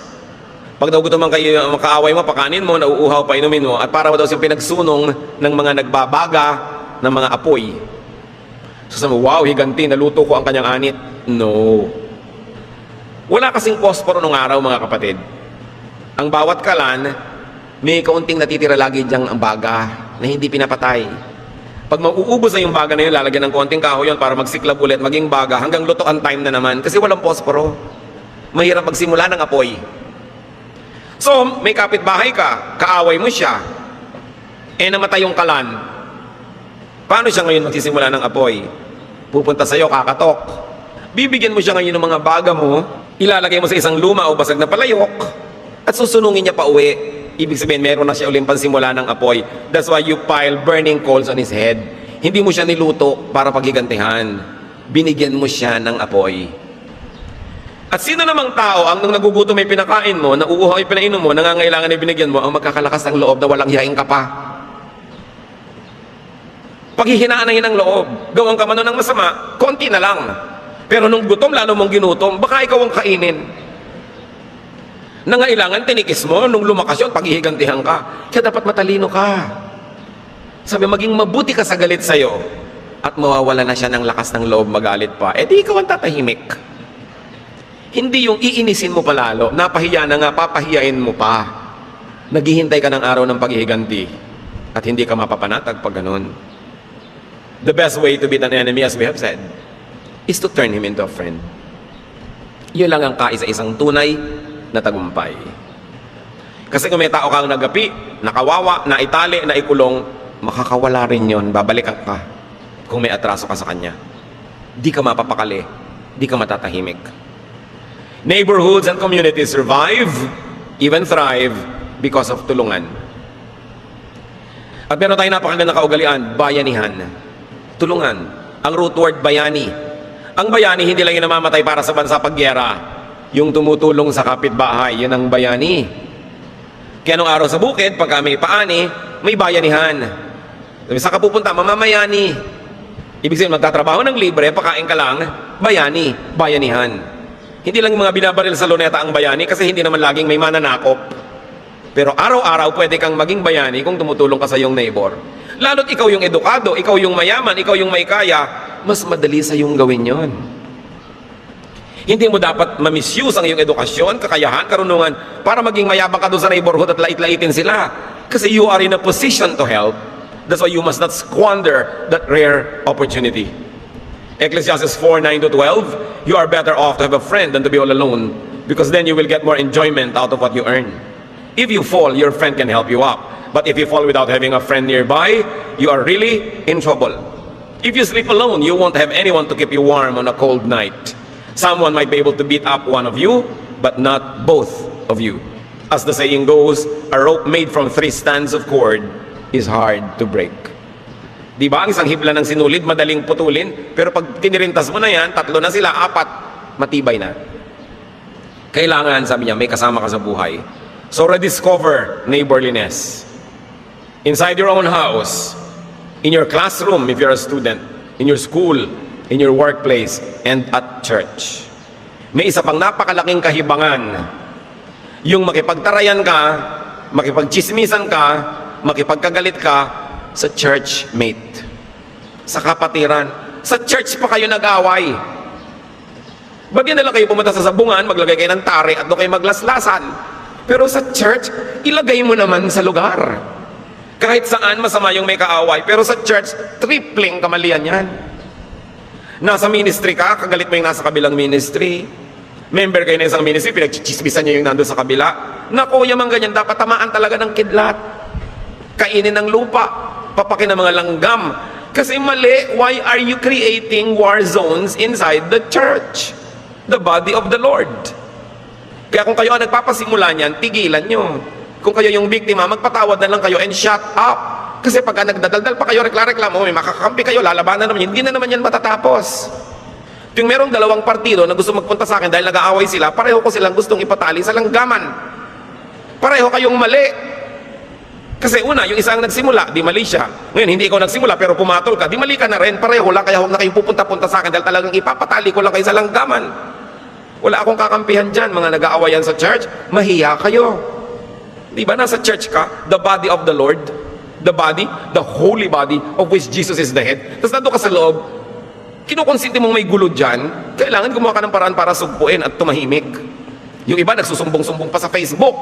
Pag daw gutom ang kaaway mo, pakanin mo, nauuhaw, painumin mo, at para daw siyang pinagsunong ng mga nagbabaga ng mga apoy. So sabi mo, wow, higanti, naluto ko ang kanyang anit. No. Wala kasing posporo nung araw, mga kapatid. Ang bawat kalan, may kaunting natitira lagi diyang ang baga na hindi pinapatay. Pag mauubos na yung baga na yun, lalagyan ng konting kahoy yun para magsiklab ulit, maging baga, hanggang luto ang time na naman kasi walang posporo. Mahirap magsimula ng apoy. So, may kapitbahay ka, kaaway mo siya, namatay yung kalan. Paano siya ngayon magsisimula ng apoy? Pupunta sa'yo, kakatok. Bibigyan mo siya ngayon ng mga baga mo, ilalagay mo sa isang luma o basag na palayok, at susunungin niya pa uwi. Ibig sabihin, meron na siya uling pansimula ng apoy. That's why you pile burning coals on his head. Hindi mo siya niluto para paghigantihan. Binigyan mo siya ng apoy. At sino namang tao ang nung nagugutom ay pinakain mo, nauuhaw ay pinainom mo, nangangailangan ay binigyan mo, ang magkakalakas ng loob na walang hiyain ka pa. Paghihinaan ng loob, gawan ka man ng masama, konti na lang. Pero nung gutom, lalo mong ginutom, baka ikaw ang kainin. Nangailangan, tinikis mo, nung lumakas yun, paghihigantihan ka. Kaya dapat matalino ka. Sabi, maging mabuti ka sa galit sa'yo, at mawawala na siya ng lakas ng loob magalit pa, di ikaw ang tatahimik. Hindi yung iinisin mo palalo, napahiya na nga, papahiyain mo pa. Naghihintay ka ng araw ng paghihiganti at hindi ka mapapanatag pag ganun. The best way to beat an enemy, as we have said, is to turn him into a friend. Yun lang ang kaisa-isang tunay na tagumpay. Kasi kung may tao kang nagapi, nakawawa, naitali, naikulong, makakawala rin yun, babalikan ka kung may atraso ka sa kanya. Di ka mapapakali, di ka matatahimik. Neighborhoods and communities survive, even thrive, because of tulungan. At meron tayong napakagandang kaugalian, bayanihan. Tulungan. Ang root word, bayani. Ang bayani, hindi lang yung namamatay para sa bansa paggera. Yung tumutulong sa kapitbahay, yun ang bayani. Kaya nung araw sa bukid, pagka may paani, may bayanihan. Sa kapupunta, mamamayani. Ibig sabihin, magtatrabaho ng libre, pakain ka lang, bayani, bayanihan. Hindi lang yung mga binabaril sa luneta ang bayani kasi hindi naman laging may mananakop. Pero araw-araw pwede kang maging bayani kung tumutulong ka sa iyong neighbor. Lalo't ikaw yung edukado, ikaw yung mayaman, ikaw yung may kaya, mas madali sa iyong gawin yon. Hindi mo dapat ma-misuse ang iyong edukasyon, kakayahan, karunungan para maging mayabang ka doon sa neighborhood at lait-laitin sila. Kasi you are in a position to help. That's why you must not squander that rare opportunity. Ecclesiastes 4:9-12, you are better off to have a friend than to be all alone, because then you will get more enjoyment out of what you earn. If you fall, your friend can help you up. But if you fall without having a friend nearby, you are really in trouble. If you sleep alone, you won't have anyone to keep you warm on a cold night. Someone might be able to beat up one of you, but not both of you. As the saying goes, a rope made from 3 strands of cord is hard to break. Di ba? Ang isang hibla ng sinulid, madaling putulin. Pero pag tinirintas mo na yan, 3 na sila, 4, matibay na. Kailangan, sabi niya, may kasama ka sa buhay. So rediscover neighborliness. Inside your own house, in your classroom if you're a student, in your school, in your workplace, and at church. May isa pang napakalaking kahibangan. Yung makipagtarayan ka, makipagchismisan ka, makipagkagalit ka, sa church mate, sa kapatiran. Sa church pa kayo nag-away. Bagyan na lang kayo pumunta sa sabungan, maglagay kayo ng tare at doon kayo maglaslasan. Pero sa church, ilagay mo naman sa lugar. Kahit saan masama yung may kaaway, pero sa church, tripling kamalian yan. Nasa ministry ka, kagalit mo yung nasa kabilang ministry. Member kayo na isang ministry, pinagchichismisan niya yung nandun sa kabila. Naku, yung mga ganyan, dapat tamaan talaga ng kidlat. Kainin ng lupa. Papakin ng mga langgam. Kasi mali, why are you creating war zones inside the church? The body of the Lord. Kaya kung kayo ang nagpapasimula niyan, tigilan nyo. Kung kayo yung biktima, magpatawad na lang kayo and shut up. Kasi pagka nagdadaldal pa kayo, reklamo, may makakampi kayo, lalabanan naman yun, hindi na naman yan matatapos. Yung merong 2 partido na gusto magpunta sa akin dahil nag-aaway sila, pareho ko silang gustong ipatali sa langgaman. Pareho kayong mali. Kasi una, yung isang nagsimula, di mali siya. Ngayon, hindi ikaw nagsimula pero pumatol ka, di mali ka na rin, pareho lang, kaya huwag na kayong pupunta-punta sa akin dahil talagang ipapatali ko lang kayo sa langgaman. Wala akong kakampihan dyan, mga nag-aawayan sa church, mahiya kayo. Di ba, nasa church ka, the body of the Lord, the body, the holy body of which Jesus is the head. Tapos nandun ka sa loob, kinukonsinti mong may gulo dyan, kailangan gumawa ka ng paraan para sugpuin at tumahimik. Yung iba, nagsusumbong-sumbong pa sa Facebook.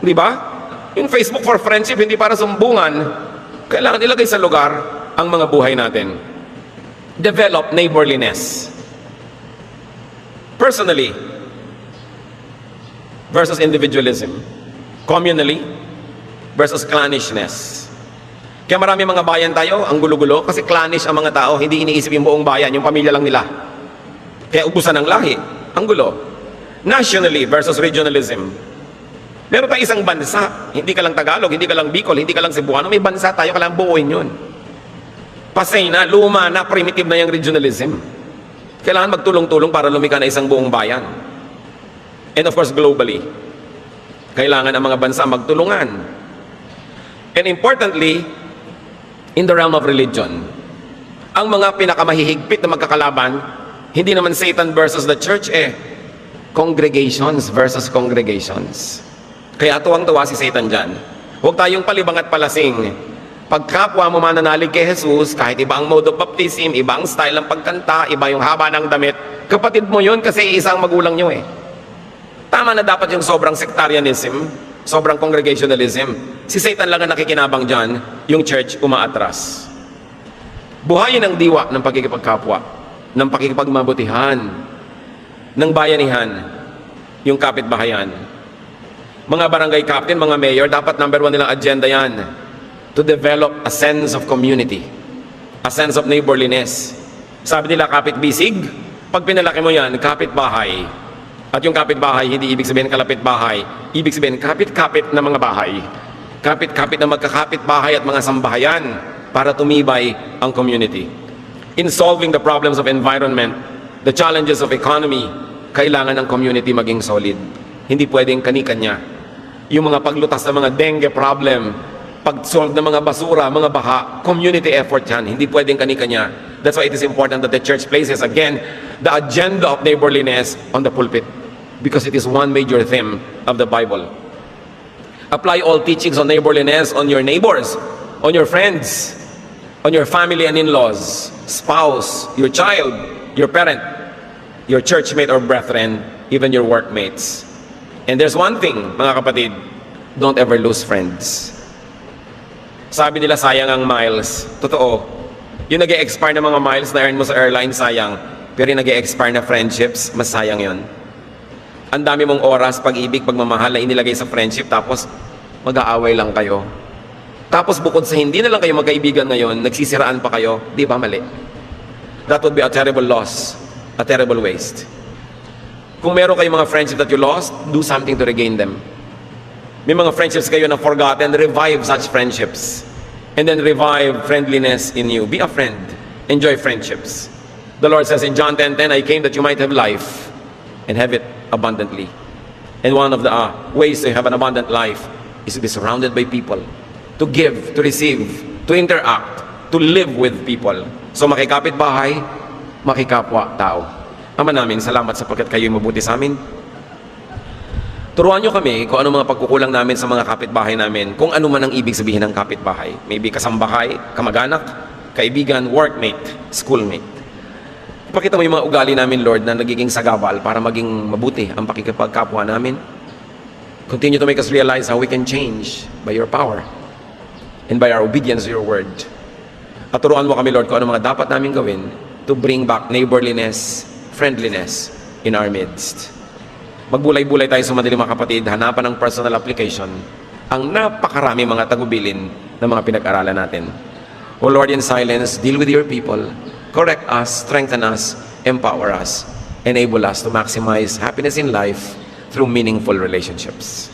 Di ba? Yung Facebook for friendship, hindi para sumbungan. Kailangan ilagay sa lugar ang mga buhay natin. Develop neighborliness. Personally versus individualism. Communally versus clannishness. Kaya marami mga bayan tayo, ang gulo-gulo, kasi clannish ang mga tao, hindi iniisip yung buong bayan, yung pamilya lang nila. Kaya ubusan ng lahi, ang gulo. Nationally versus regionalism. Meron tayong isang bansa, hindi ka lang Tagalog, hindi ka lang Bicol, hindi ka lang Cebuano, may bansa tayo, kailangan buuin yun. Pasay na, luma na, primitive na yung regionalism. Kailangan magtulong-tulong para lumika na isang buong bayan. And of course, globally, kailangan ang mga bansa magtulungan. And importantly, in the realm of religion, ang mga pinakamahihigpit na magkakalaban, hindi naman Satan versus the church, congregations versus congregations. Kaya tuwang-tuwa si Satan dyan. Huwag tayong palibang at palasing Pagkapwa mo mananalig kay Jesus, kahit iba ang mode of baptism, iba ang style ng pagkanta, iba yung haba ng damit, kapatid mo yun kasi isang magulang nyo eh. Tama na dapat yung sobrang sectarianism, sobrang congregationalism. Si Satan lang ang nakikinabang dyan, yung church umaatras. Buhayin ang diwa ng pagkikipagkapwa, ng pakikipagmabutihan, ng bayanihan, yung kapitbahayan. Mga barangay captain, mga mayor, dapat number 1 nilang agenda yan, to develop a sense of community, a sense of neighborliness. Sabi nila, kapit-bisig, pag pinalaki mo yan, kapit-bahay. At yung kapit-bahay, hindi ibig sabihin kalapit-bahay, ibig sabihin kapit-kapit na mga bahay. Kapit-kapit na magkakapit-bahay at mga sambahayan para tumibay ang community. In solving the problems of environment, the challenges of economy, kailangan ng community maging solid. Hindi pwedeng kani-kanya. Yung mga paglutas ng mga dengue problem, pag-solve ng mga basura, mga baha, community effort yan. Hindi pwedeng kani-kanya. That's why it is important that the church places, again, the agenda of neighborliness on the pulpit. Because it is one major theme of the Bible. Apply all teachings on neighborliness on your neighbors, on your friends, on your family and in-laws, spouse, your child, your parent, your churchmate or brethren, even your workmates. And there's one thing, mga kapatid, don't ever lose friends. Sabi nila, sayang ang miles. Totoo. Yung nag-e-expire na mga miles na earn mo sa airline, sayang. Pero yung nag-e-expire na friendships, mas sayang yun. Ang dami mong oras, pag-ibig, pagmamahal na inilagay sa friendship, tapos mag-aaway lang kayo. Tapos bukod sa hindi na lang kayo magkaibigan ngayon, nagsisiraan pa kayo, di ba mali? That would be a terrible loss, a terrible waste. Kung meron kayong mga friendship that you lost, do something to regain them. May mga friendships kayo na forgotten, revive such friendships. And then revive friendliness in you. Be a friend. Enjoy friendships. The Lord says in John 10:10, I came that you might have life and have it abundantly. And one of the ways to have an abundant life is to be surrounded by people. To give, to receive, to interact, to live with people. So makikapit bahay, makikapwa tao. Ama namin, salamat sapagkat kayo'y mabuti sa amin. Turuan nyo kami kung ano mga pagkukulang namin sa mga kapitbahay namin, kung ano man ang ibig sabihin ng kapitbahay. Maybe kasambahay, kamag-anak, kaibigan, workmate, schoolmate. Ipakita mo yung mga ugali namin, Lord, na nagiging sagabal para maging mabuti ang pakikipagkapwa namin. Continue to make us realize how we can change by your power and by our obedience to your word. At turuan mo kami, Lord, kung ano mga dapat namin gawin to bring back neighborliness, friendliness in our midst. Magbulay-bulay tayo sa madaling mga kapatid, hanapan ng personal application ang napakarami mga tagubilin ng mga pinag-aralan natin. O Lord, in silence, deal with your people, correct us, strengthen us, empower us, enable us to maximize happiness in life through meaningful relationships.